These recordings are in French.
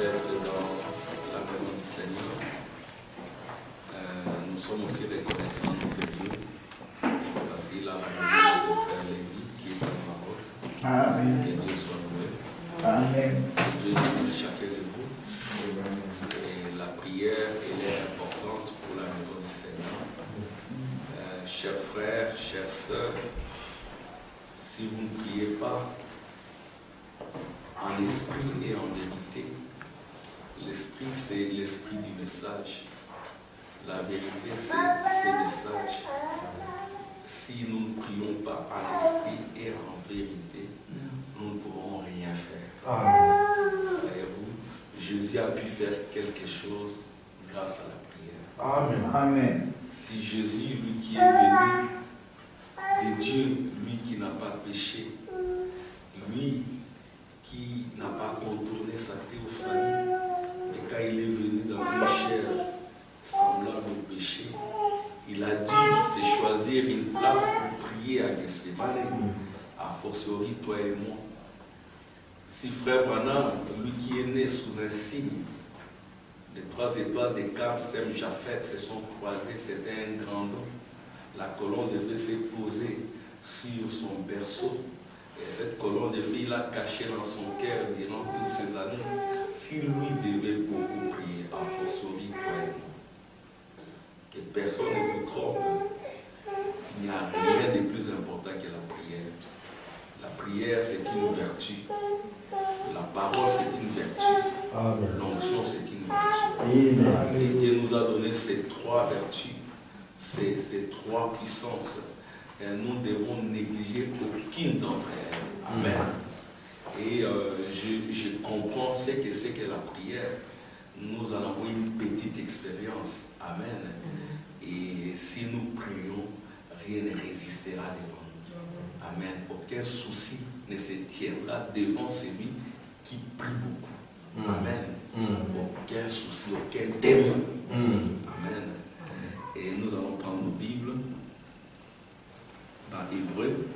d'être dans la maison du Seigneur. Nous sommes aussi reconnaissants de Dieu parce qu'il a ramené le frère Lévi qui est au Maroc. Amen. Que Dieu soit loué. Amen. Que Dieu bénisse chacun de vous. Et la prière, elle est importante pour la maison du Seigneur. Chers frères, chères sœurs, si vous ne priez pas en esprit et en vérité, l'esprit c'est l'esprit du message. La vérité c'est ces messages. Si nous ne prions pas en esprit et en vérité, nous ne pourrons rien faire. Voyez-vous, Jésus a pu faire quelque chose grâce à la prière. Amen. Amen. Si Jésus, lui qui est venu de Dieu, lui qui n'a pas péché, lui qui n'a pas contourné sa théophanie, mais quand il est venu dans une chair semblable au péché, il a dû se choisir une place pour prier à Gethsémane, a fortiori toi et moi. Si frère Branham, lui qui est né sous un signe, les 3 étoiles des Cam, Sem, Japhet se sont croisées, c'était un grand homme. La colonne de feu s'est posée sur son berceau. Et cette colonne de feu, il a caché dans son cœur durant toutes ces années. Si lui devait beaucoup prier, à fortiori toi et moi, que personne ne vous trompe, il n'y a rien de plus important que la prière. La prière, c'est une vertu. La parole, c'est une vertu. L'onction, c'est une vertu. Et Dieu nous a donné ces 3 vertus, ces 3 puissances. Et nous devons négliger aucune d'entre elles. Amen. Et je comprends ce que c'est que la prière. Nous en avons une petite expérience. Amen. Et si nous prions, rien ne résistera devant nous. Amen. Aucun souci ne se tiendra devant celui qui prie beaucoup. Amen. Aucun souci, aucun démon. Amen. Et nous allons prendre nos Bibles dans Hébreu.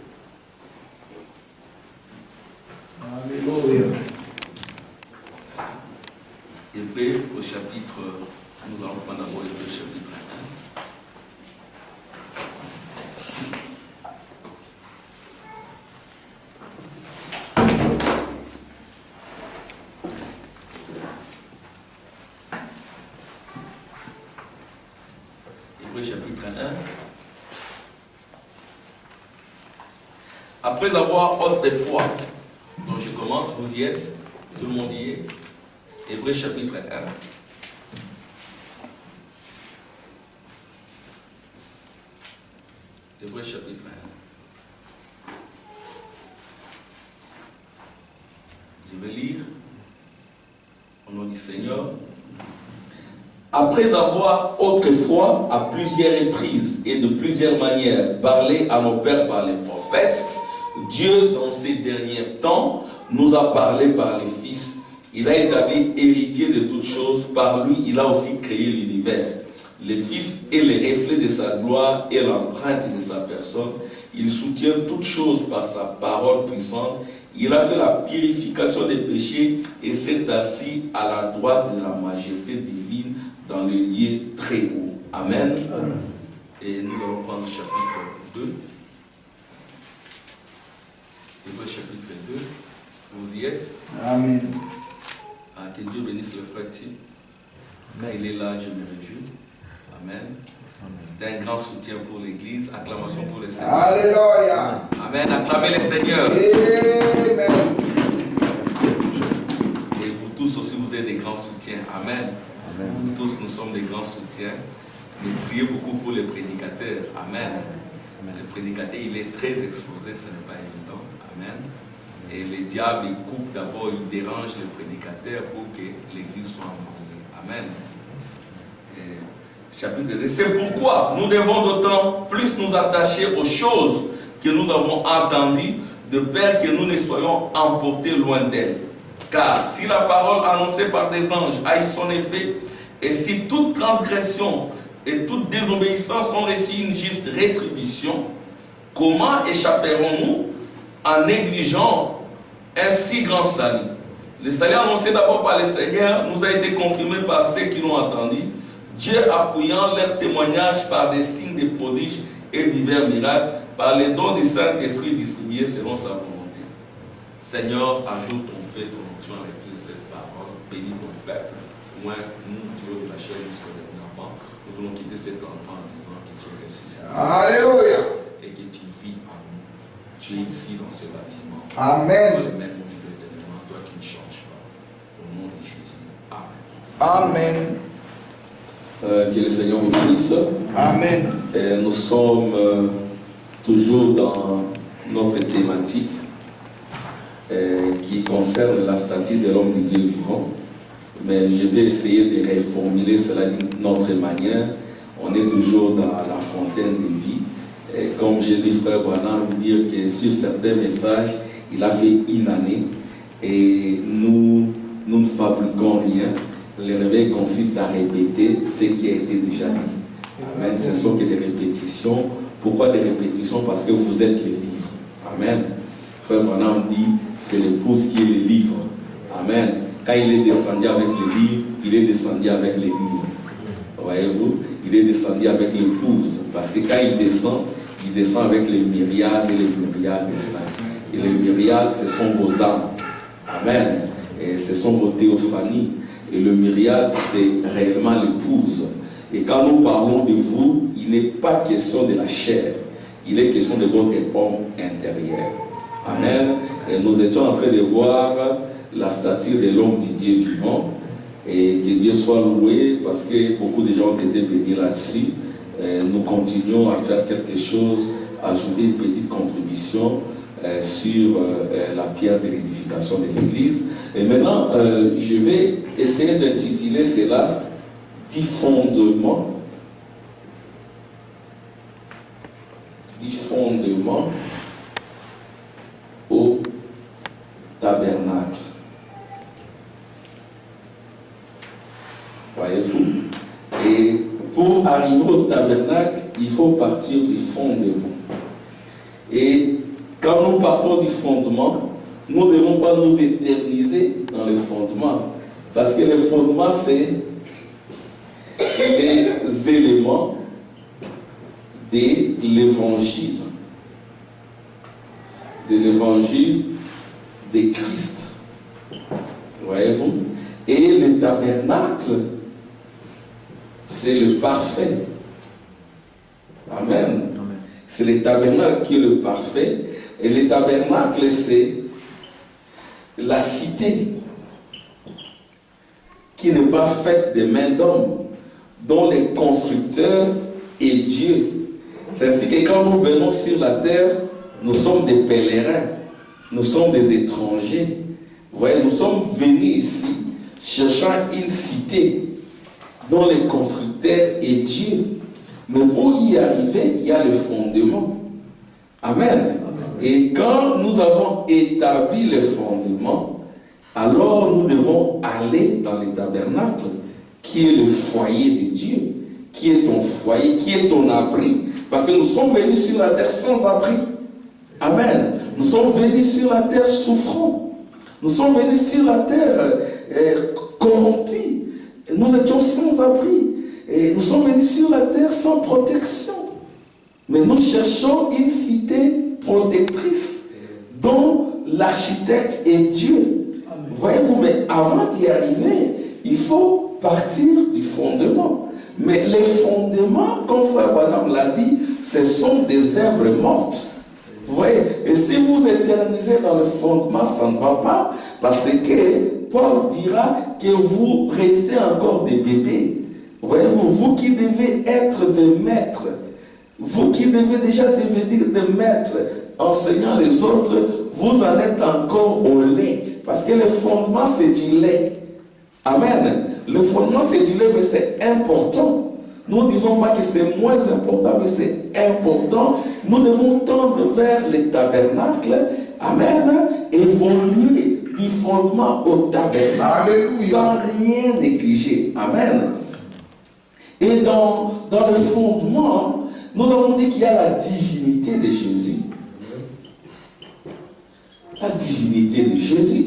Alléluia. Hébreu au chapitre, nous allons prendre d'abord Hébreu chapitre 1. Hébreu chapitre 1. Après avoir autrefois, donc je commence, vous y êtes, tout le monde y est. Hébreu chapitre 1. Hébreu chapitre 1. Je vais lire au nom du Seigneur. Après avoir autrefois, à plusieurs reprises et de plusieurs manières, parlé à nos pères par les prophètes, Dieu, dans ces derniers temps, nous a parlé par les fils. Il a établi héritier de toutes choses. Par lui, il a aussi créé l'univers. Les fils est les reflets de sa gloire et l'empreinte de sa personne. Il soutient toutes choses par sa parole puissante. Il a fait la purification des péchés et s'est assis à la droite de la majesté divine dans le lieu très haut. Amen. Et nous allons prendre le chapitre 2. Hébreu chapitre 2. Vous y êtes? Amen. Que Dieu bénisse le frère Tim. Quand il est là, je me réjouis. Amen. C'est un grand soutien pour l'Église. Acclamation pour le Seigneur. Alléluia. Amen. Acclamez le Seigneur. Amen. Et vous tous aussi, vous êtes des grands soutiens. Amen. Amen. Nous tous, nous sommes des grands soutiens. Mais priez beaucoup pour les prédicateurs. Amen. Le prédicateur, il est très exposé, ce n'est pas évident. Amen. Et le diable, il coupe d'abord, il dérange le prédicateur pour que l'Église soit embrouillée. Amen. Chapitre 2. C'est pourquoi nous devons d'autant plus nous attacher aux choses que nous avons entendues, de peur que nous ne soyons emportés loin d'elles. Car si la parole annoncée par des anges a eu son effet, et si toute transgression et toute désobéissance ont reçu une juste rétribution, comment échapperons-nous en négligeant un si grand salut? Le salut annoncé d'abord par le Seigneur nous a été confirmé par ceux qui l'ont entendu. Dieu appuyant leur témoignage par des signes, des prodiges et divers miracles, par les dons du Saint-Esprit distribués selon sa volonté. Seigneur, ajoute ton fait, ton onction à l'écoute de cette parole. Bénis ton peuple. Moi, nous, Dieu de la chair jusqu'au dernier moment, nous voulons quitter cet endroit en disant que tu es ressuscité. Alléluia. Et que tu vis en nous. Tu es ici dans ce bâtiment. Amen. Dans les mêmes jours éternellement, toi qui ne changes pas. Au nom de Jésus. Amen. Amen. Que le Seigneur vous bénisse. Amen. Nous sommes toujours dans notre thématique qui concerne la statue de l'homme de Dieu vivant. Mais je vais essayer de reformuler cela d'une autre manière. On est toujours dans la fontaine de vie. Et comme j'ai dit frère Branham, dire que sur certains messages, il a fait une année et nous ne fabriquons rien. Le réveil consiste à répéter ce qui a été déjà dit. Amen. Ce ne sont que des répétitions. Pourquoi des répétitions? Parce que vous êtes les livres. Amen. Frère Branham dit, c'est l'épouse qui est le livre. Amen. Quand il est descendu avec les livres, il est descendu avec les livres. Voyez-vous? Il est descendu avec l'épouse. Parce que quand il descend avec les myriades et les myriades de saints. Et les myriades, ce sont vos âmes. Amen. Et ce sont vos théophanies. Et le myriade, c'est réellement l'épouse. Et quand nous parlons de vous, il n'est pas question de la chair. Il est question de votre homme intérieur. Amen. Et nous étions en train de voir la statue de l'homme du Dieu vivant. Et que Dieu soit loué parce que beaucoup de gens ont été bénis là-dessus. Nous continuons à faire quelque chose, à ajouter une petite contribution sur la pierre de l'édification de l'Église. Et maintenant, je vais essayer d'intituler cela du fondement au tabernacle. Voyez-vous? Et pour arriver au tabernacle, il faut partir du fondement. Et quand nous partons du fondement, nous ne devons pas nous éterniser dans le fondement. Parce que le fondement, c'est les éléments de l'évangile. De l'évangile de Christ. Voyez-vous? Et le tabernacle, c'est le parfait. Amen. C'est le tabernacle qui est le parfait. Et le tabernacle, c'est la cité qui n'est pas faite de mains d'hommes, dont le constructeur est Dieu. C'est ainsi que quand nous venons sur la terre, nous sommes des pèlerins, nous sommes des étrangers. Vous voyez, nous sommes venus ici cherchant une cité dont le constructeur est Dieu. Mais pour y arriver, il y a le fondement. Amen. Et quand nous avons établi le fondement, alors nous devons aller dans le tabernacle, qui est le foyer de Dieu, qui est ton foyer, qui est ton abri. Parce que nous sommes venus sur la terre sans abri. Amen. Nous sommes venus sur la terre souffrants. Nous sommes venus sur la terre corrompus. Nous étions sans abri. Et nous sommes venus sur la terre sans protection. Mais nous cherchons une cité protectrice dont l'architecte est Dieu. Voyez-vous, mais avant d'y arriver, il faut partir du fondement. Mais les fondements, comme Frère Branham l'a dit, ce sont des œuvres mortes. Vous voyez, et si vous éternisez dans le fondement, ça ne va pas, parce que Paul dira que vous restez encore des bébés. Voyez-vous, vous qui devez être des maîtres, vous qui devez déjà devenir des maîtres, enseignant les autres, vous en êtes encore au lait. Parce que le fondement, c'est du lait. Amen. Le fondement, c'est du lait, mais c'est important. Nous ne disons pas que c'est moins important, mais c'est important. Nous devons tendre vers les tabernacles. Amen. Évoluer du fondement au tabernacle. Alléluia. Sans rien négliger. Amen. Et dans le fondement, nous avons dit qu'il y a la divinité de Jésus. La divinité de Jésus.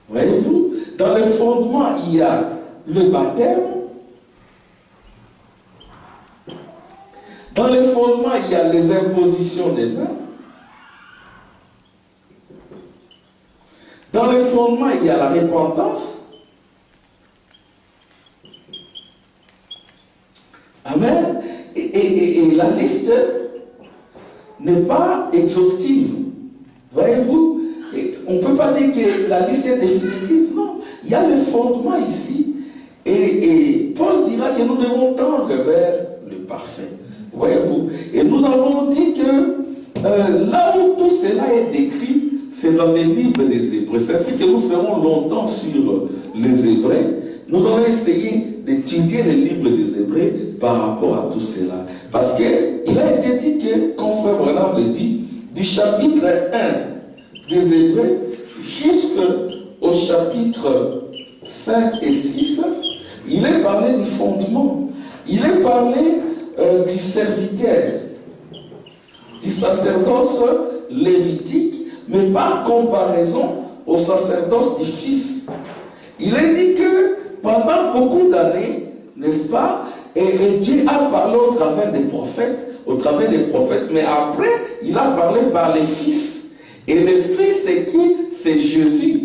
Voyez-vous, dans le fondement, il y a le baptême. Dans le fondement, il y a les impositions des mains. Dans le fondement, il y a la repentance. Amen. Et la liste n'est pas exhaustive. Voyez-vous, on ne peut pas dire que la liste est définitive. Non, il y a le fondement ici. Et Paul dira que nous devons tendre vers le parfait. Voyez-vous. Et nous avons dit que là où tout cela est décrit, c'est dans les livres des Hébreux. C'est ainsi que nous ferons longtemps sur les Hébreux. Nous allons essayer d'étudier les livres des Hébreux par rapport à tout cela. Parce qu'il a été dit que, comme Frère Branham le dit, du chapitre 1 des Hébreux jusqu'au chapitre 5 et 6, il est parlé du fondement. Il est parlé du serviteur, du sacerdoce lévitique, mais par comparaison au sacerdoce du Fils. Il est dit que pendant beaucoup d'années, n'est-ce pas, et Dieu a parlé au travers des prophètes, mais après, il a parlé par les fils. Et le Fils, c'est qui? C'est Jésus.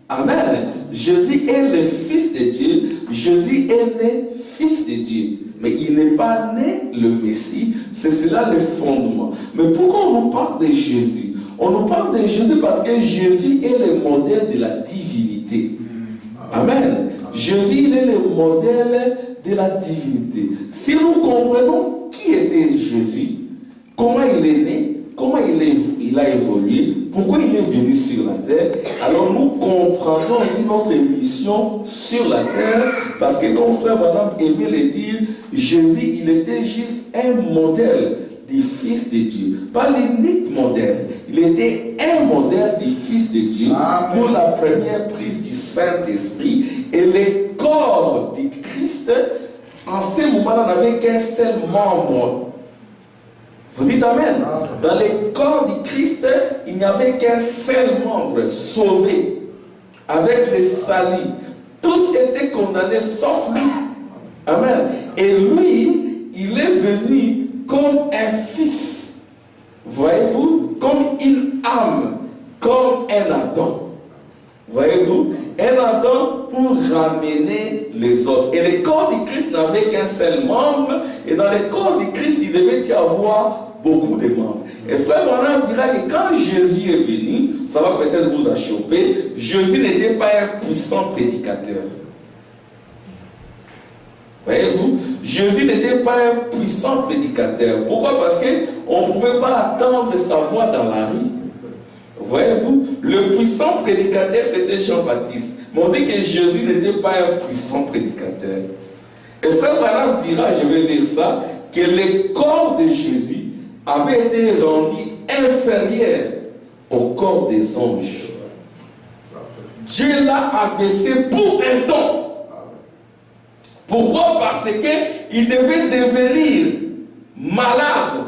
Amen. Jésus est le Fils de Dieu. Jésus est né Fils de Dieu. Mais il n'est pas né le Messie. C'est cela le fondement. Mais pourquoi on nous parle de Jésus? On nous parle de Jésus parce que Jésus est le modèle de la divinité. Amen. Jésus, il est le modèle de la divinité. Si nous comprenons qui était Jésus, comment il est né, comment il a évolué, pourquoi il est venu sur la terre, alors nous comprendrons aussi notre mission sur la terre, parce que comme Frère Branham aimait le dire, Jésus, il était juste un modèle du Fils de Dieu. Pas l'unique modèle. Il était un modèle du Fils de Dieu. Amen. Pour la première prise du Saint-Esprit. Et le corps du Christ, en ce moment-là, n'avait qu'un seul membre. Vous dites Amen. Dans le corps du Christ, il n'y avait qu'un seul membre sauvé. Avec le salut. Tous étaient condamnés sauf lui. Amen. Et lui, il est venu comme un fils, voyez-vous, comme une âme, comme un Adam, voyez-vous, un Adam pour ramener les autres. Et le corps du Christ n'avait qu'un seul membre, et dans le corps du Christ, il devait y avoir beaucoup de membres. Et Frère Branham dira que quand Jésus est venu, ça va peut-être vous achoper, Jésus n'était pas un puissant prédicateur. Voyez-vous, Jésus n'était pas un puissant prédicateur. Pourquoi? Parce qu'on ne pouvait pas attendre sa voix dans la rue. Voyez-vous, le puissant prédicateur, c'était Jean-Baptiste. Mais on dit que Jésus n'était pas un puissant prédicateur. Et Frère Branham dira, je vais lire ça, que le corps de Jésus avait été rendu inférieur au corps des anges. Dieu l'a abaissé pour un temps. Pourquoi? Parce qu'il devait devenir malade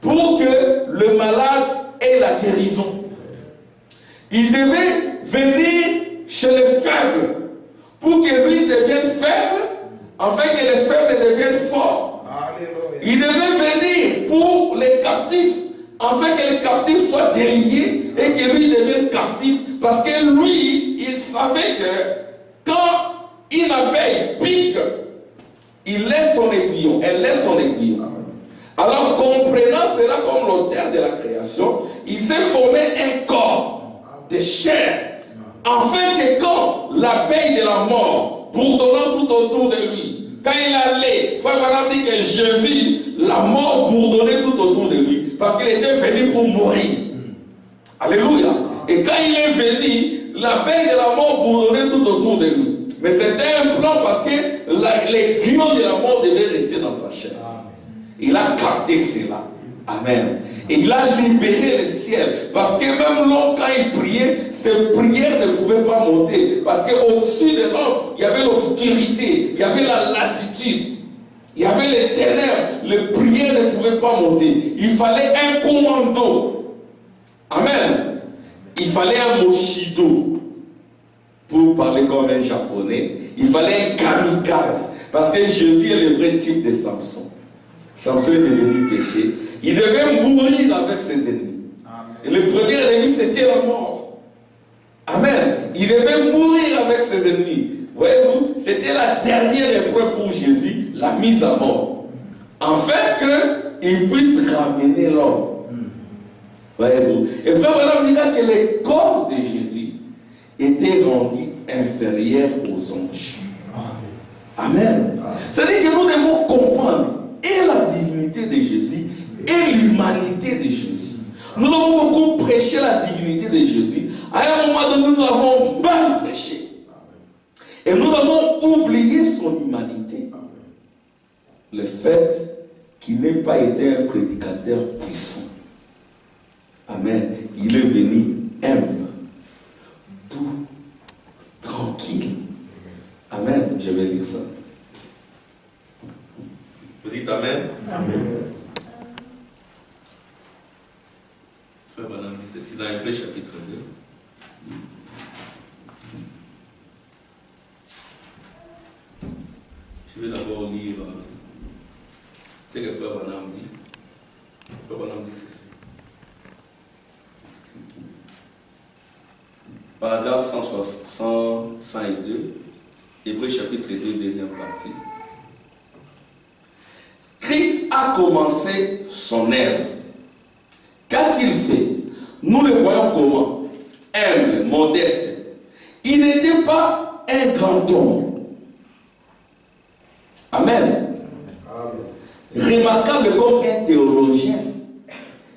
pour que le malade ait la guérison. Il devait venir chez les faibles pour que lui devienne faible, afin que les faibles deviennent forts. Alléluia. Il devait venir pour les captifs, afin que les captifs soient déliés et que lui devienne captif, parce que lui, il savait que quand une abeille pique, il laisse son aiguillon, elle laisse son aiguillon. Alors, comprenant cela comme l'auteur de la création, il s'est formé un corps de chair, afin que quand l'abeille de la mort bourdonnant tout autour de lui, quand il allait, Frère Branham dit que Jésus, la mort bourdonnait tout autour de lui, parce qu'il était venu pour mourir. Alléluia. Et quand il est venu, l'abeille de la mort bourdonnait tout autour de lui. Mais c'était un plan parce que l'aiguillon de la mort devait rester dans sa chair. Il a capté cela. Amen. Et il a libéré le ciel. Parce que même l'homme, quand il priait, ses prières ne pouvaient pas monter. Parce qu'au-dessus de l'homme, il y avait l'obscurité, il y avait la lassitude, il y avait les ténèbres. Les prières ne pouvaient pas monter. Il fallait un commando. Amen. Il fallait un moshido. pour parler comme un japonais, il fallait un kamikaze. Parce que Jésus est le vrai type de Samson. Samson est devenu péché. Il devait mourir avec ses ennemis. Et le premier ennemi, c'était la mort. Amen. Il devait mourir avec ses ennemis. Voyez-vous, c'était la dernière épreuve pour Jésus, la mise à mort. Afin qu'il puisse ramener l'homme. Voyez-vous. Et frère Branham dira que le corps de Jésus était rendu inférieur aux anges. Amen. C'est-à-dire que nous devons comprendre et la divinité de Jésus et l'humanité de Jésus. Nous avons beaucoup prêché la divinité de Jésus. À un moment donné, nous avons mal prêché. Et nous avons oublié son humanité. Le fait qu'il n'ait pas été un prédicateur puissant. Amen. Il est venu humble, doux, tranquille. Amen. Je vais lire ça. Vous dites Amen. Amen. Frère Branham dit ceci dans Hébreux chapitre 2. Je vais d'abord lire ce que Frère Branham dit. Frère Branham dit ceci. Paragraphe 102, Hébreux chapitre 2, deuxième partie. Christ a commencé son œuvre. Qu'a-t-il fait? Nous le voyons comment? Humble, modeste. Il n'était pas un grand homme. Amen. Remarquable comme un théologien.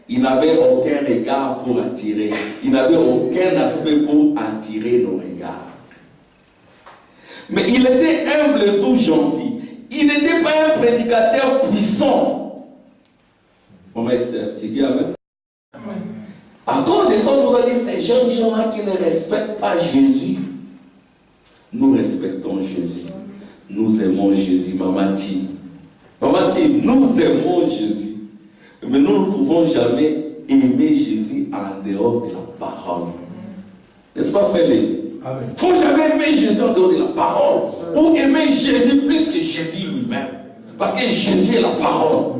Il n'avait aucun regard pour attirer. Il n'avait aucun aspect pour attirer nos regards. Mais il était humble et tout gentil. Il n'était pas un prédicateur puissant. Mon Esther, tu dis Amen? À cause de ça, nous avons dit ces jeunes gens-là qui ne respectent pas Jésus. Nous respectons Jésus. Nous aimons Jésus, Maman Tim. Maman Tim, nous aimons Jésus. Mais nous ne pouvons jamais aimer Jésus en dehors de la parole. N'est-ce pas, frère Lévi? Il ne faut jamais aimer Jésus en dehors de la parole. Ou aimer Jésus plus que Jésus lui-même. Parce que Jésus est la parole.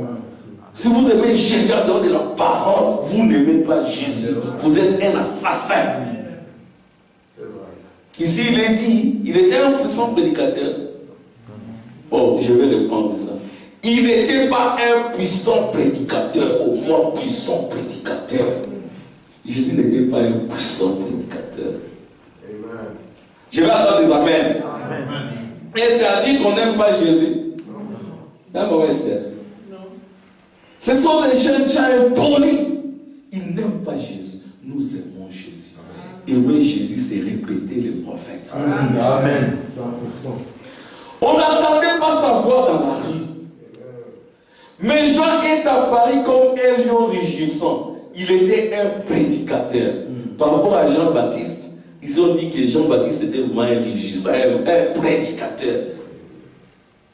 Si vous aimez Jésus en dehors de la parole, vous n'aimez pas Jésus. Vous êtes un assassin. Ici, il est dit, il était un puissant prédicateur. Oh, je vais reprendre ça. Il n'était pas un puissant prédicateur, au moins puissant prédicateur. Jésus n'était pas un puissant prédicateur. Amen. Je vais attendre des Amen. Amen. Et ça dit qu'on n'aime pas Jésus. Un mauvais sœur. Ce sont les jeunes gens impolis. Ils n'aiment pas Jésus. Nous aimons Jésus. Aimer Jésus, c'est répéter les prophètes. Amen. Amen. 100%. On n'entendait pas sa voix dans la rue. Mais Jean est apparu comme un lion rugissant. Il était un prédicateur. Par rapport à Jean-Baptiste, ils ont dit que Jean-Baptiste était vraiment un rugissant, un prédicateur.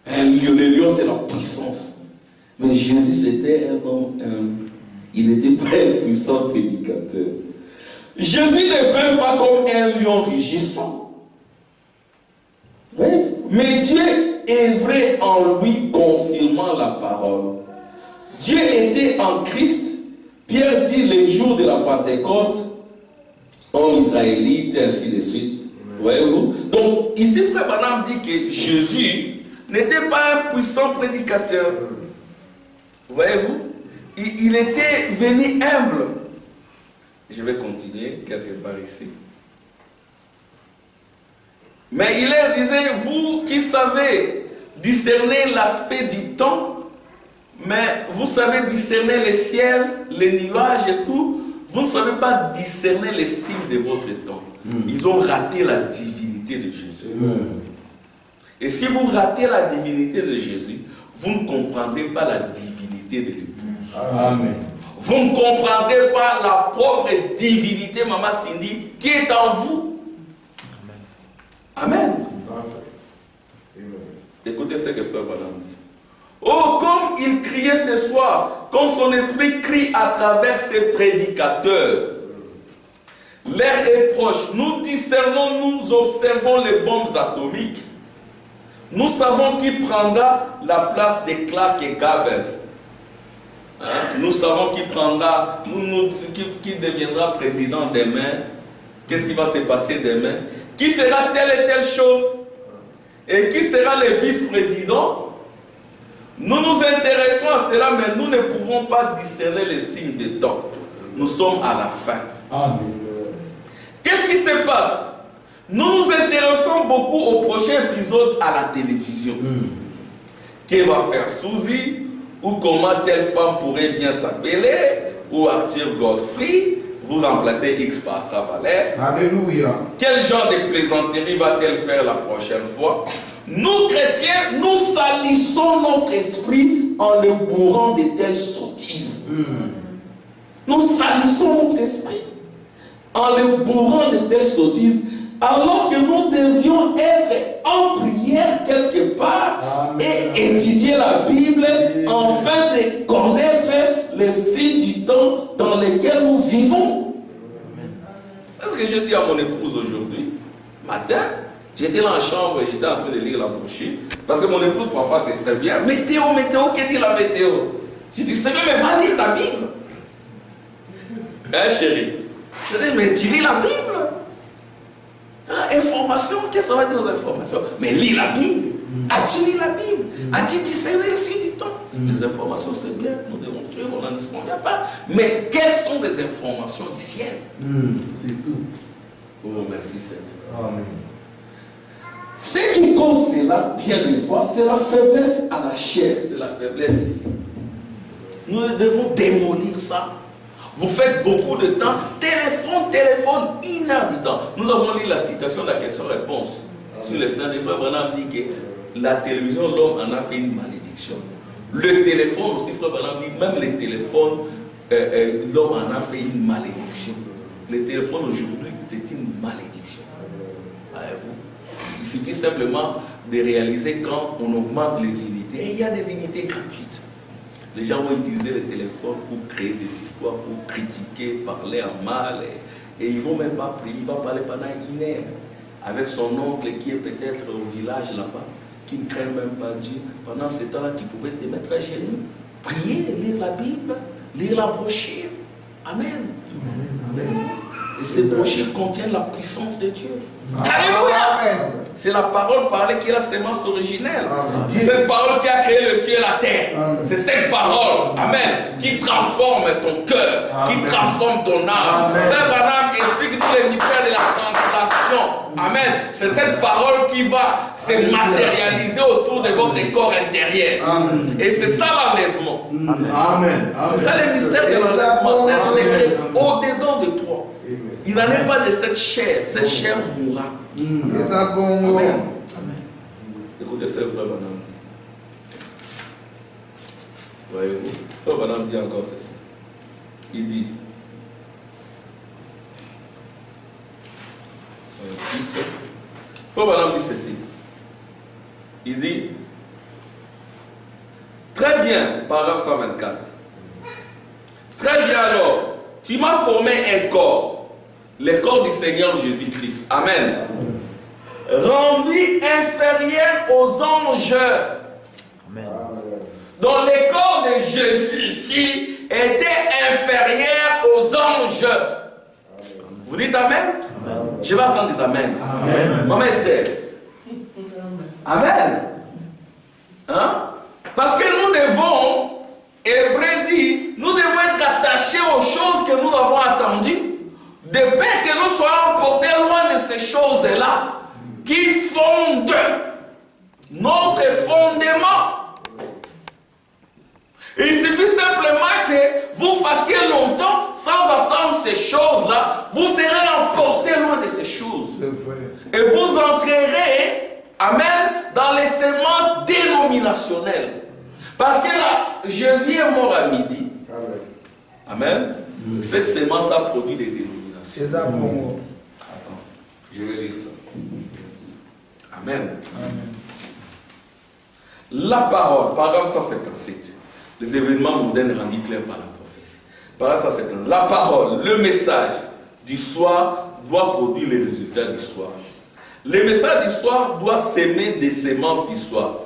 Le lion, c'est la puissance. Mais Jésus, c'était un homme. Il n'était pas un puissant prédicateur. Jésus ne vint pas comme un lion rugissant. Mais Dieu œuvrait en lui, confirmant la parole. Dieu était en Christ. Pierre dit le jour de la Pentecôte, homme israélite, et ainsi de suite. Voyez-vous? Donc, ici, frère Branham dit que Jésus n'était pas un puissant prédicateur. Voyez-vous? Il était venu humble. Je vais continuer quelque part ici. Mais il leur disait, vous qui savez discerner l'aspect du temps, mais vous savez discerner le ciel, les nuages et tout, vous ne savez pas discerner les signes de votre temps. Ils ont raté la divinité de Jésus. Et si vous ratez la divinité de Jésus, vous ne comprendrez pas la divinité de l'épouse. Amen. Vous ne comprendrez pas la propre divinité, Maman Cindy, qui est en vous. Amen. Écoutez ce que Frère Branham dit. Oh, comme il criait ce soir, comme son esprit crie à travers ses prédicateurs. L'heure est proche. Nous discernons, nous observons les bombes atomiques. Nous savons qui prendra la place de Clark et Gable. Hein? Nous savons qui prendra, qui deviendra président demain. Qu'est-ce qui va se passer demain? Qui fera telle et telle chose? Et qui sera le vice-président? Nous nous intéressons à cela, mais nous ne pouvons pas discerner les signes des temps. Nous sommes à la fin. Amen. Qu'est-ce qui se passe? Nous nous intéressons beaucoup au prochain épisode à la télévision. Qui va faire Suzy? Ou comment telle femme pourrait bien s'appeler? Ou Arthur Godfrey? Vous remplacez X par sa valeur. Alléluia. Quel genre de plaisanterie va-t-elle faire la prochaine fois? Nous, chrétiens, nous salissons notre esprit en le bourrant de telles sottises. Nous salissons notre esprit en le bourrant de telles sottises, alors que nous devrions être en prière quelque part. Amen. Et étudier la Bible afin de connaître les signes du temps dans lesquels nous vivons. Est-ce que j'ai dit à mon épouse aujourd'hui, matin, j'étais dans la chambre et j'étais en train de lire la brochure, parce que mon épouse parfois c'est très bien, météo, que dit la météo? J'ai dit, Seigneur, mais va lire ta Bible. Hein, chérie? Je dis, mais tu lis la Bible? Hein, information, qu'est-ce qu'on va dire aux informations? Mais lis la Bible. As-tu lu la Bible? As-tu discerné les signes du temps? Les informations, c'est bien, nous devons tuer, on n'en disconvient pas. Mais quelles sont les informations du ciel? C'est tout. Oh, merci Seigneur. Amen. Ce qui cause cela, bien des fois, c'est la faiblesse à la chair. C'est la faiblesse ici. Nous devons démolir ça. Vous faites beaucoup de temps, téléphone, 1 heure du temps. Nous avons lu la citation de la question-réponse sur le Saint des Frères. Branham dit que la télévision, l'homme en a fait une malédiction. Le téléphone aussi, Frère Branham dit, même les téléphones, l'homme en a fait une malédiction. Le téléphone aujourd'hui, c'est une malédiction. Voyez-vous? Il suffit simplement de réaliser quand on augmente les unités. Et il y a des unités gratuites. Les gens vont utiliser le téléphone pour créer des histoires, pour critiquer, parler en mal. Et ils ne vont même pas prier. Il va parler pendant 1 heure avec son oncle qui est peut-être au village là-bas, qui ne craint même pas Dieu. Pendant ce temps-là, tu pouvais te mettre à genoux, prier, lire la Bible, lire la brochure. Amen. Amen. Et ces brochures contiennent la puissance de Dieu. Alléluia! C'est la parole parlée qui est la sémence originelle. Amen. Cette parole qui a créé le ciel et la terre. C'est cette parole, amen, qui transforme ton cœur, qui transforme ton âme. Frère Branham explique tous les mystères de la translation. Amen. C'est cette parole qui va se matérialiser autour de votre corps intérieur. Amen. Et c'est ça l'enlèvement. Amen. C'est ça le mystère de l'enlèvement. C'est un secret au-dedans de toi. Il n'en est pas de cette chair mourra. Amen. Amen. Écoutez ce frère Branham dit. Voyez-vous, frère Branham dit encore ceci. Il dit, frère Branham dit ceci. Il dit, très bien, paragraphe 124. Très bien alors, tu m'as formé un corps. Le corps du Seigneur Jésus-Christ. Amen. Rendu inférieur aux anges. Amen. Donc le corps de Jésus ici était inférieur aux anges. Amen. Vous dites Amen? Amen. Je vais attendre des Amen. Amen. Maman et sœur. Amen. Hein? Parce que nous devons, Hébreu dit, nous devons être attachés aux choses que nous avons attendues. De peur que nous soyons portés loin de ces choses-là qui fondent notre fondement. Il suffit simplement que vous fassiez longtemps sans attendre ces choses-là, vous serez emportés loin de ces choses. Et vous entrerez, amen, dans les semences dénominationnelles. Parce que là, Jésus est mort à midi. Amen. Cette semence a produit des dénominations. C'est d'abord. Attends, je vais lire ça. Amen. Amen. La parole, paragraphe 157. Les événements modernes rendus clairs par la prophétie. Paragraphe 157. La parole, le message du soir doit produire les résultats du soir. Le message du soir doit s'aimer des semences du soir.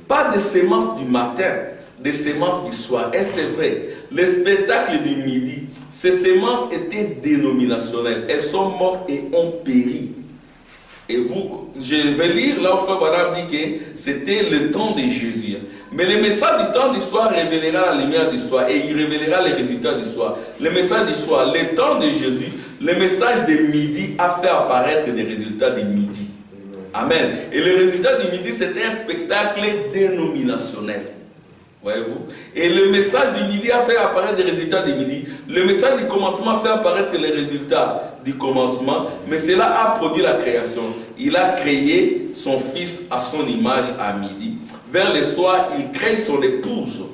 Pas des semences du matin, des semences du soir. Et c'est vrai, les spectacles du midi, ces semences étaient dénominationnelles. Elles sont mortes et ont péri. Et vous, je vais lire là où Frère Branham dit que c'était le temps de Jésus. Mais le message du temps du soir révélera la lumière du soir et il révélera les résultats du soir. Le message du soir, le temps de Jésus, le message de midi a fait apparaître des résultats du midi. Amen. Et le résultat du midi, c'était un spectacle dénominationnel. Voyez-vous? Et le message du midi a fait apparaître des résultats du midi. Le message du commencement a fait apparaître les résultats du commencement. Mais cela a produit la création. Il a créé son fils à son image à midi. Vers le soir, il crée son épouse.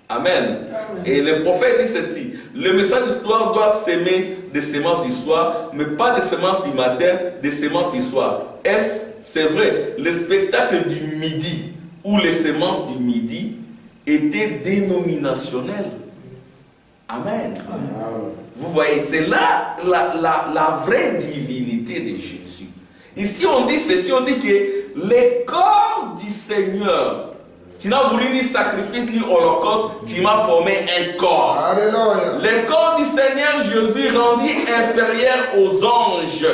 Amen. Et le prophète dit ceci. Le message du soir doit s'aimer des semences du soir, mais pas des semences du matin, des semences du soir. C'est vrai, le spectacle du midi ou les semences du midi était dénominationnel. Amen. Vous voyez, c'est là la vraie divinité de Jésus. Ici on dit ceci, on dit que le corps du Seigneur, tu n'as voulu ni sacrifice ni holocauste, tu m'as formé un corps. Alléluia. Le corps du Seigneur Jésus rendit inférieur aux anges,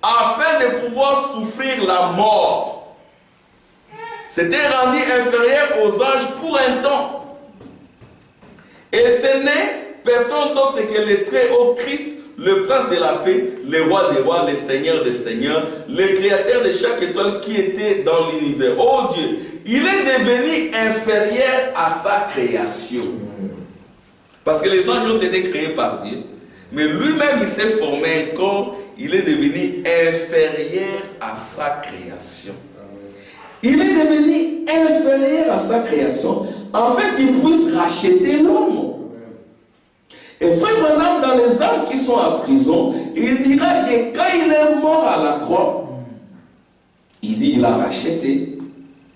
afin de pouvoir souffrir la mort. C'était rendu inférieur aux anges pour un temps. Et ce n'est personne d'autre que le Très-Haut Christ, le Prince de la paix, le Roi des rois, le Seigneur des seigneurs, le Créateur de chaque étoile qui était dans l'univers. Oh Dieu, il est devenu inférieur à sa création. Parce que les anges ont été créés par Dieu. Mais lui-même, il s'est formé un corps, il est devenu inférieur à sa création. Il est devenu inférieur à sa création, afin qu'il puisse racheter l'homme. Et Frère Branham, dans les âmes qui sont en prison, il dira que quand il est mort à la croix, il dit il a racheté.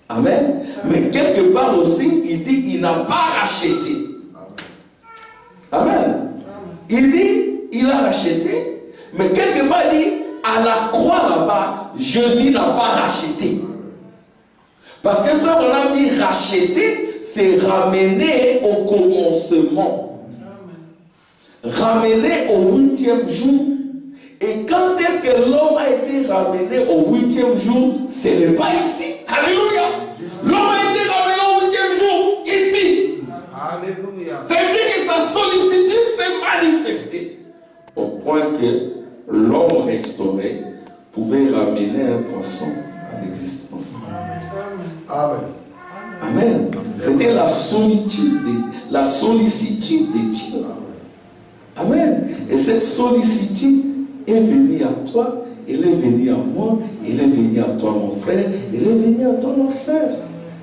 Amen. Mais quelque part aussi, il dit il n'a pas racheté. Amen. Il dit il a racheté, mais quelque part il dit à la croix là-bas, Jésus n'a pas racheté. Parce que Frère Branham dit racheter, c'est ramener au commencement. Ramener au 8e jour. Et quand est-ce que l'homme a été ramené au 8e jour? Ce n'est pas ici. Alléluia. L'homme a été ramené au 8e jour ici. Alléluia. C'est vrai que sa sollicitude s'est manifestée. Au point que l'homme restauré pouvait ramener un poisson à l'existence. Amen. Amen. C'était la solitude, la sollicitude de Dieu. Amen. Et cette sollicitude est venue à toi, elle est venue à moi, elle est venue à toi mon frère, elle est venue à toi ma soeur.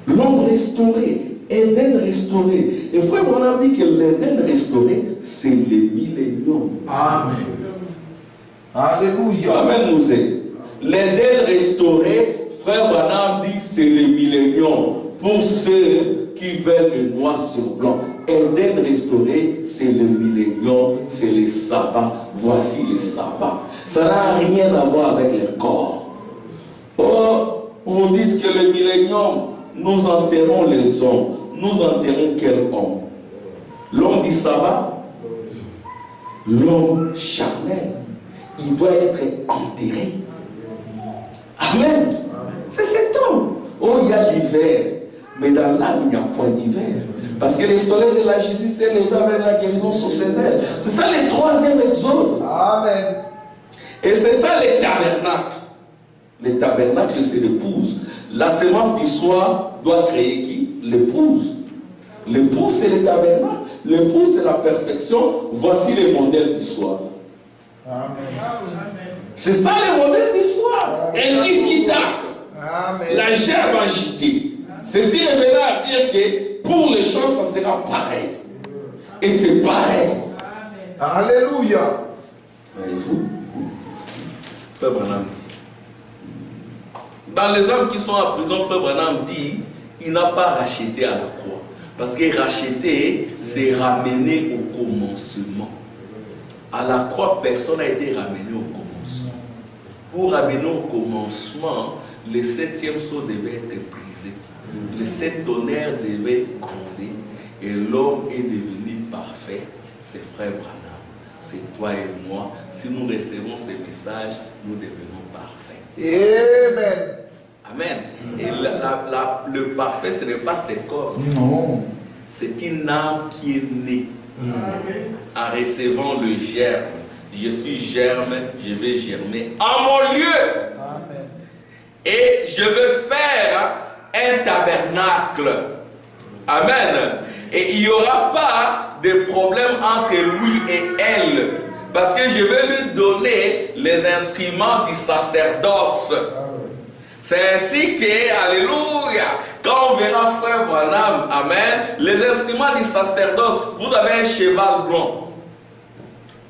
L'homme restauré, Éden restauré. Et frère, on a dit que l'Éden restauré, c'est le millénium. Amen. Alléluia. Amen, nous est. L'Éden restauré, frère Branham dit c'est le millénium. Pour ceux qui veulent le noir sur blanc. Éden restauré, c'est le millénium, c'est le sabbat. Voici le sabbat. Ça n'a rien à voir avec le corps. Oh, vous dites que le millénium, nous enterrons les hommes. Nous enterrons quel homme? L'homme du sabbat? L'homme charnel. Il doit être enterré. Amen. C'est cet homme. Oh, il y a l'hiver. Mais dans l'âme, il n'y a point d'hiver. Parce que le soleil de la Jésus s'est levé avec la guérison sur ses ailes. C'est ça le 3e exode. Amen. Et c'est ça les tabernacles. Les tabernacles, c'est l'épouse. La semence du soir doit créer qui? L'épouse. L'épouse, c'est le tabernacle. L'épouse, c'est la perfection. Voici le modèle du soir. Amen. C'est ça le modèle du soir. Indiscutable. Amen. La gerbe agitée. Ceci révèle à dire que pour les choses, ça sera pareil. Et c'est pareil. Alléluia. Voyez-vous? Frère Branham dit. Dans les hommes qui sont en prison, Frère Branham dit, il n'a pas racheté à la croix. Parce que racheter, c'est ramener au commencement. À la croix, personne n'a été ramené au commencement. Pour ramener au commencement, le 7e sceau devait être brisé. Les 7 tonnerres devaient gronder et l'homme est devenu parfait. C'est frère Branham, c'est toi et moi. Si nous recevons ces messages, nous devenons parfaits. Amen. Amen. Et le parfait, ce n'est pas ses corps. Non. C'est une âme qui est née en recevant le germe. Je suis germe, je vais germer en mon lieu. Amen. Et je veux faire un tabernacle. Amen. Et il n'y aura pas de problème entre lui et elle. Parce que je vais lui donner les instruments du sacerdoce. C'est ainsi que, alléluia, quand on verra frère Branham, amen, les instruments du sacerdoce, vous avez un cheval blanc.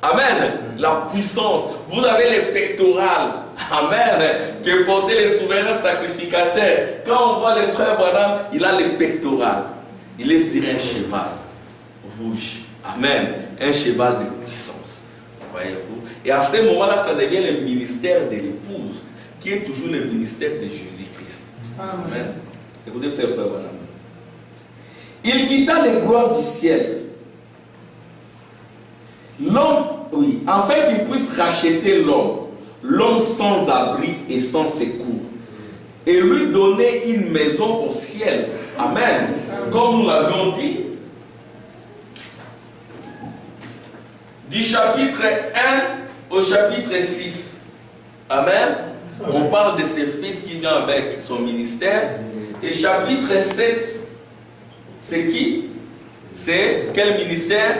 Amen. La puissance. Vous avez les pectorales. Amen. Que portaient les souverains sacrificateurs. Quand on voit les frères Branham, il a les pectorales. Il est sur un cheval rouge. Amen. Un cheval de puissance. Voyez-vous. Et à ce moment-là, ça devient le ministère de l'épouse, qui est toujours le ministère de Jésus-Christ. Amen. Écoutez ces frères Branham. Il quitta les gloires du ciel. L'homme, oui, afin qu'il puisse racheter l'homme sans abri et sans secours, et lui donner une maison au ciel. Amen. Comme nous l'avions dit, du chapitre 1 au chapitre 6. Amen. On parle de ses fils qui vient avec son ministère. Et chapitre 7, c'est qui? C'est quel ministère?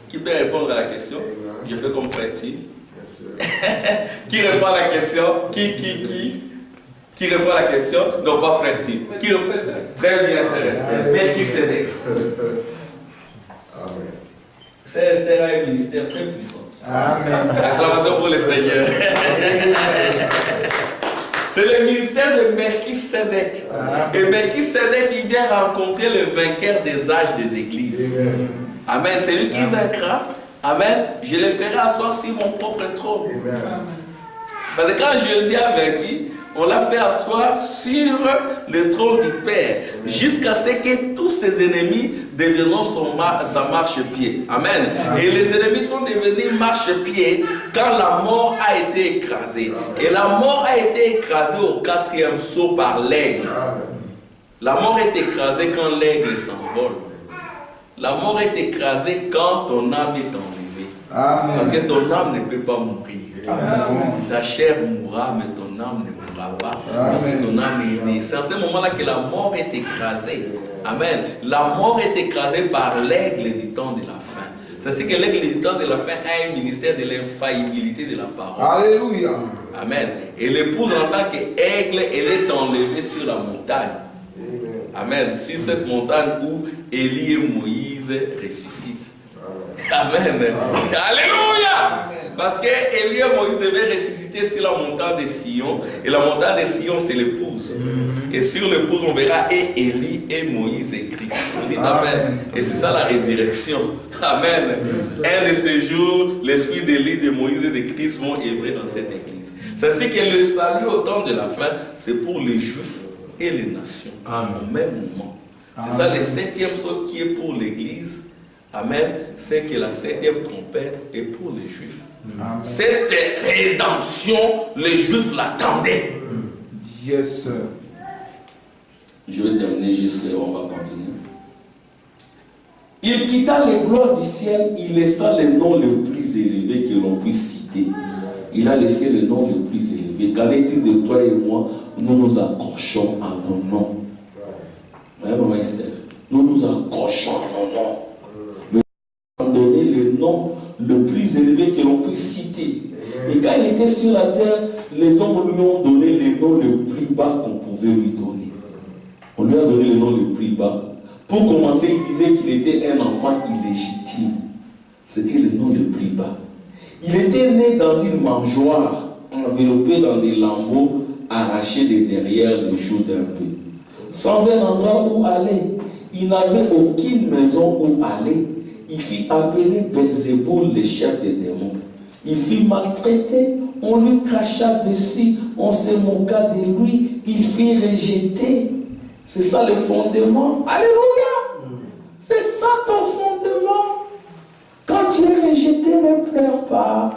Qui peut répondre à la question? Je fais comme Fred-T. Qui répond à la question? Qui répond à la question? Non, pas Fred-T. Très bien, c'est resté. Melchisédek. C'est resté un ministère très puissant. Amen. Acclamation pour le Seigneur. C'est le ministère de Melchisédek. Et Melchisédek, il vient rencontrer le vainqueur des âges des églises. Amen. C'est lui qui vaincra. Amen. Je le ferai asseoir sur mon propre trône. Parce que quand Jésus a vaincu, on l'a fait asseoir sur le trône du Père, jusqu'à ce que tous ses ennemis deviennent sa marche-pied. Amen. Et les ennemis sont devenus marche-pied quand la mort a été écrasée. Et la mort a été écrasée au 4e sceau par l'aigle. La mort est écrasée quand l'aigle s'envole. La mort est écrasée quand ton âme est enlevée. Amen. Parce que ton âme ne peut pas mourir. Amen. Ta chair mourra, mais ton âme ne mourra pas. Parce que ton âme est née. C'est à ce moment-là que la mort est écrasée. Amen. La mort est écrasée par l'aigle du temps de la fin. C'est ce que l'aigle du temps de la fin a un ministère de l'infaillibilité de la parole. Alléluia. Amen. Et l'épouse, en tant qu'aigle, elle est enlevée sur la montagne. Amen. Sur cette montagne où Élie et Moïse ressuscitent. Amen. Alléluia. Parce que Élie et Moïse devaient ressusciter sur la montagne de Sion. Et la montagne de Sion, c'est l'épouse. Et sur l'épouse, on verra et Élie et Moïse et Christ. Vous dites Amen. Et c'est ça la résurrection. Amen. Un de ces jours, l'esprit d'Élie, de Moïse et de Christ vont œuvrer dans cette église. C'est ainsi que le salut au temps de la fin, c'est pour les Juifs et les nations. Au même moment. C'est ça le 7e sceau qui est pour l'église. Amen. C'est que la 7e trompette est pour les Juifs. Amen. Cette rédemption, les Juifs l'attendaient. Yes, sir. Je vais terminer juste, on va continuer. Il quitta les gloires du ciel, il laissa les noms les plus élevés que l'on puisse citer. Il a laissé les noms les plus élevés. Qu'en est-il de toi et moi? Nous nous accrochons à nos noms. Voyez, maman Esther, nous nous accrochons à nos noms. Mais on a donné le nom le plus élevé que l'on puisse citer. Et quand il était sur la terre, les hommes lui ont donné les noms les plus bas qu'on pouvait lui donner. On lui a donné les noms les plus bas. Pour commencer, il disait qu'il était un enfant illégitime. C'était le nom le plus bas. Il était né dans une mangeoire, enveloppé dans des lambeaux arrachés de derrière le jour d'un peu. Sans un endroit où aller. Il n'avait aucune maison où aller. il fit appeler Belzéboul, le chef des démons. Il fit maltraiter, on lui cracha dessus, on se moqua de lui, il fit rejeter. C'est ça le fondement. Alléluia! C'est ça ton fondement. Quand tu es rejeté, ne pleure pas.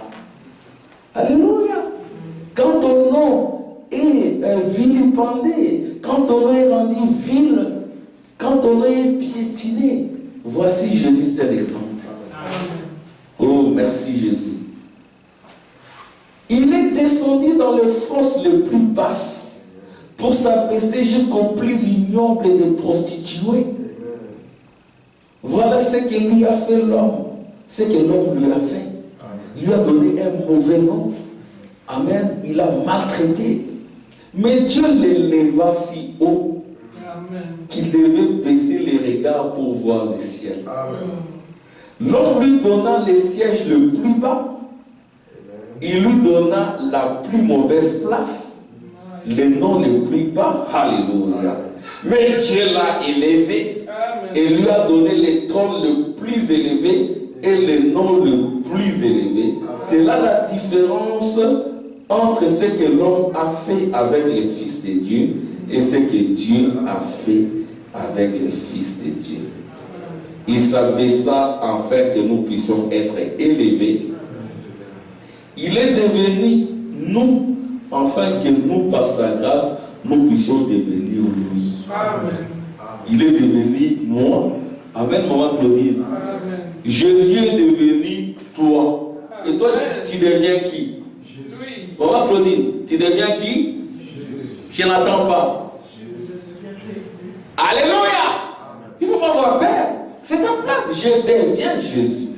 Alléluia! Quand ton nom est vilipendé, quand ton nom est rendu vil, quand ton nom est piétiné, voici Jésus, c'est un exemple. Oh, merci Jésus. Il est descendu dans les fosses les plus basses pour s'abaisser jusqu'au plus ignoble des prostituées. Voilà ce que lui a fait l'homme, ce que l'homme lui a fait. Il lui a donné un mauvais nom. Amen. Il a maltraité. Mais Dieu l'éleva si haut qu'il devait baisser les regards pour voir le ciel. L'homme lui donna le siège le plus bas. Il lui donna la plus mauvaise place, le nom le plus bas. Alléluia. Mais Dieu l'a élevé et lui a donné le trône le plus élevé et le nom le plus élevé. C'est là la différence entre ce que l'homme a fait avec les fils de Dieu et ce que Dieu a fait avec les fils de Dieu. Il s'abaissa afin que nous puissions être élevés. Il est devenu nous, afin que nous, par sa grâce, nous puissions devenir lui. Amen. Il est devenu moi. Amen, maman Claudine. Amen. Jésus est devenu toi. Et toi, tu deviens qui? Jésus. Maman Claudine, tu deviens qui? Je n'attends pas. Alléluia. Il ne faut pas avoir peur. C'est ta place. Je deviens Jésus.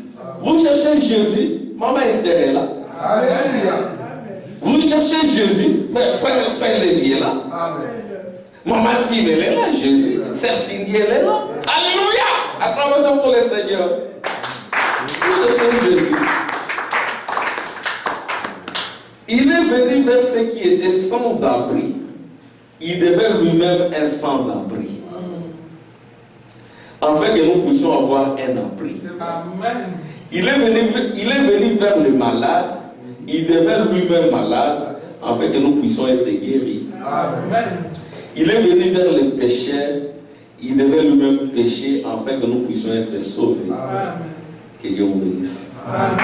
Vous cherchez Jésus. Maman Esther est là. Alléluia. Vous cherchez Jésus. Mais frère Lévi est là. Amen. Maman Tim, elle est là. Jésus. Sœur Cindy, elle est là. Alléluia. Acclamation pour le Seigneur. Vous cherchez Jésus. Il est venu vers ceux qui étaient sans abri. Il devait lui-même un sans-abri. Afin que nous puissions avoir un abri. Amen. Il est venu vers les malades. Il devait lui-même malade. Afin que nous puissions être guéris. Amen. Il est venu vers les pécheurs. Il devait lui-même pécher afin que nous puissions être sauvés. Amen. Que Dieu vous bénisse. Amen.